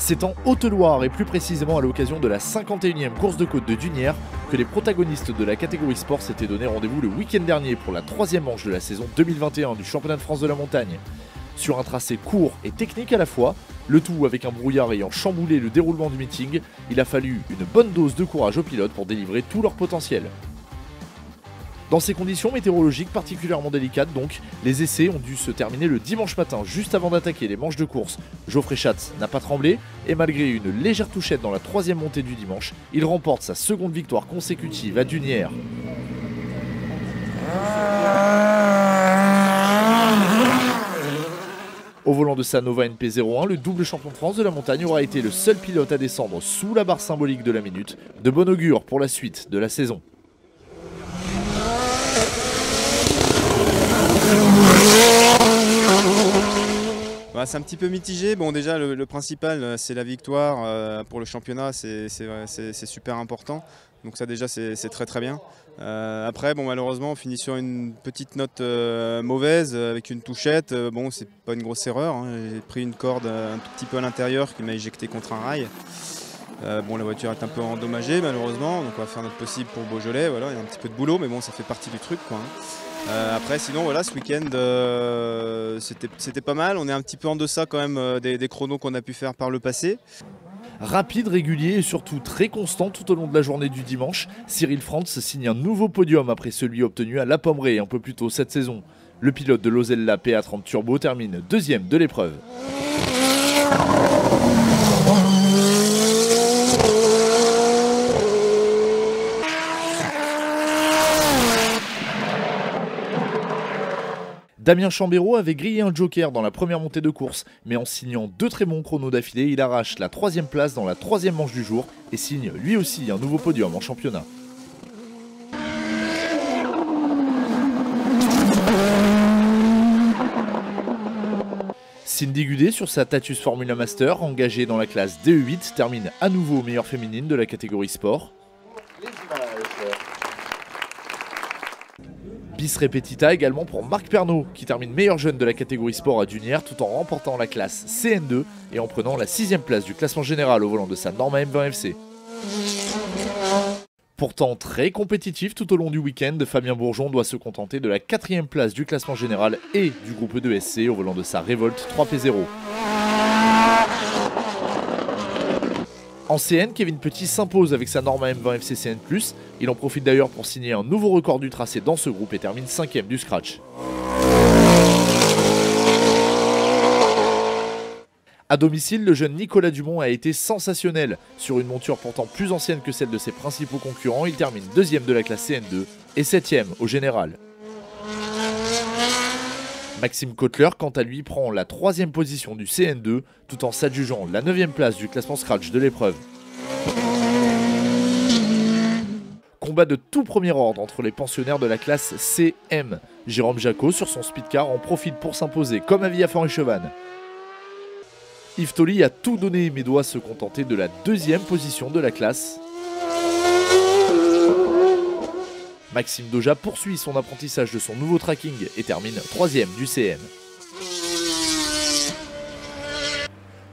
C'est en Haute-Loire et plus précisément à l'occasion de la 51e course de côte de Dunières que les protagonistes de la catégorie sport s'étaient donné rendez-vous le week-end dernier pour la 3e manche de la saison 2021 du championnat de France de la montagne. Sur un tracé court et technique à la fois, le tout avec un brouillard ayant chamboulé le déroulement du meeting, il a fallu une bonne dose de courage aux pilotes pour délivrer tout leur potentiel. Dans ces conditions météorologiques particulièrement délicates donc, les essais ont dû se terminer le dimanche matin juste avant d'attaquer les manches de course. Geoffrey Schatz n'a pas tremblé et malgré une légère touchette dans la 3e montée du dimanche, il remporte sa seconde victoire consécutive à Dunières. Au volant de sa Nova NP01, le double champion de France de la montagne aura été le seul pilote à descendre sous la barre symbolique de la minute, de bon augure pour la suite de la saison. C'est un petit peu mitigé. Bon, déjà le principal c'est la victoire pour le championnat, c'est super important. Donc ça déjà c'est très bien. Après bon, malheureusement on finit sur une petite note mauvaise avec une touchette. Bon, c'est pas une grosse erreur, hein. J'ai pris une corde un tout petit peu à l'intérieur qui m'a éjecté contre un rail. Bon, la voiture est un peu endommagée malheureusement, donc on va faire notre possible pour Beaujolais. Voilà, il y a un petit peu de boulot, mais bon, ça fait partie du truc, quoi, hein. Après sinon voilà, ce week-end c'était pas mal, on est un petit peu en deçà quand même des chronos qu'on a pu faire par le passé. Rapide, régulier et surtout très constant tout au long de la journée du dimanche, Cyril Frantz signe un nouveau podium après celui obtenu à La Pommeraye un peu plus tôt cette saison. Le pilote de l'Osella PA30 Turbo termine 2e de l'épreuve. Damien Chambéraud avait grillé un joker dans la première montée de course, mais en signant 2 très bons chronos d'affilée, il arrache la 3e place dans la 3e manche du jour et signe lui aussi un nouveau podium en championnat. Cindy Gudet sur sa Tatuus Formula Master, engagée dans la classe DE8, termine à nouveau meilleure féminine de la catégorie sport. Bis repetita également pour Marc Pernaut qui termine meilleur jeune de la catégorie sport à Dunières tout en remportant la classe CN2 et en prenant la 6e place du classement général au volant de sa Norma M20 FC. Pourtant très compétitif tout au long du week-end, Fabien Bourgeon doit se contenter de la 4e place du classement général et du groupe 2SC au volant de sa Revolt 3P0. En CN, Kevin Petit s'impose avec sa Norma M20 FC CN+, il en profite d'ailleurs pour signer un nouveau record du tracé dans ce groupe et termine 5e du scratch. À domicile, le jeune Nicolas Dumont a été sensationnel. Sur une monture pourtant plus ancienne que celle de ses principaux concurrents, il termine 2e de la classe CN2 et 7e au général. Maxime Kotler, quant à lui, prend la 3e position du CN2 tout en s'adjugeant la 9e place du classement scratch de l'épreuve. Combat de tout premier ordre entre les pensionnaires de la classe CM. Jérôme Jacot sur son speedcar en profite pour s'imposer comme à Villafranche-et-Chevannes. Yves Tolly a tout donné mais doit se contenter de la 2e position de la classe. Maxime Doja poursuit son apprentissage de son nouveau tracking et termine 3e du CM.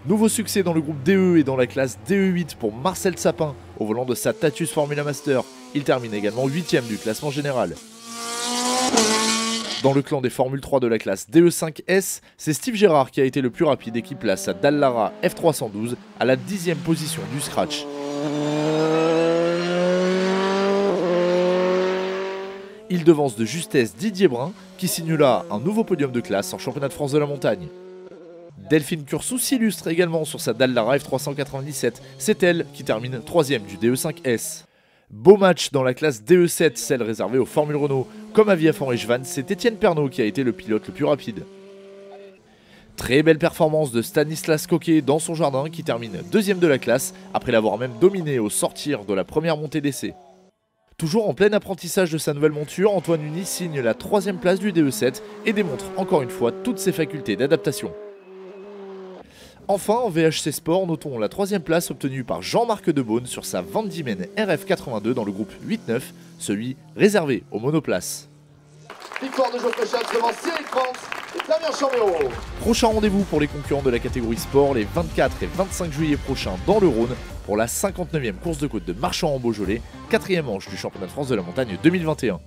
Nouveau succès dans le groupe DE et dans la classe DE8 pour Marcel Sapin au volant de sa Tatuus Formula Master. Il termine également 8e du classement général. Dans le clan des Formule 3 de la classe DE5S, c'est Steve Gérard qui a été le plus rapide et qui place sa Dallara F312 à la 10e position du scratch. Il devance de justesse Didier Brun qui signe là un nouveau podium de classe en championnat de France de la montagne. Delphine Cursus s'illustre également sur sa Dallara F397, c'est elle qui termine 3e du DE5S. Beau match dans la classe DE7, celle réservée aux Formule Renault. Comme à Villafranche-et-Chevannes, c'est Étienne Pernaut qui a été le pilote le plus rapide. Très belle performance de Stanislas Coquet dans son jardin qui termine 2e de la classe après l'avoir même dominé au sortir de la première montée d'essai. Toujours en plein apprentissage de sa nouvelle monture, Antoine Unis signe la 3e place du DE7 et démontre encore une fois toutes ses facultés d'adaptation. Enfin, en VHC Sport, notons la 3e place obtenue par Jean-Marc Debaune sur sa Van Diemen RF82 dans le groupe 8-9, celui réservé aux monoplaces. Victoire de Geoffrey Schatz devant Cyril Frantz. Damien Chambeau. Prochain rendez-vous pour les concurrents de la catégorie sport les 24 et 25 juillet prochains dans le Rhône pour la 59e course de côte de Marchand en Beaujolais, 4e manche du championnat de France de la montagne 2021.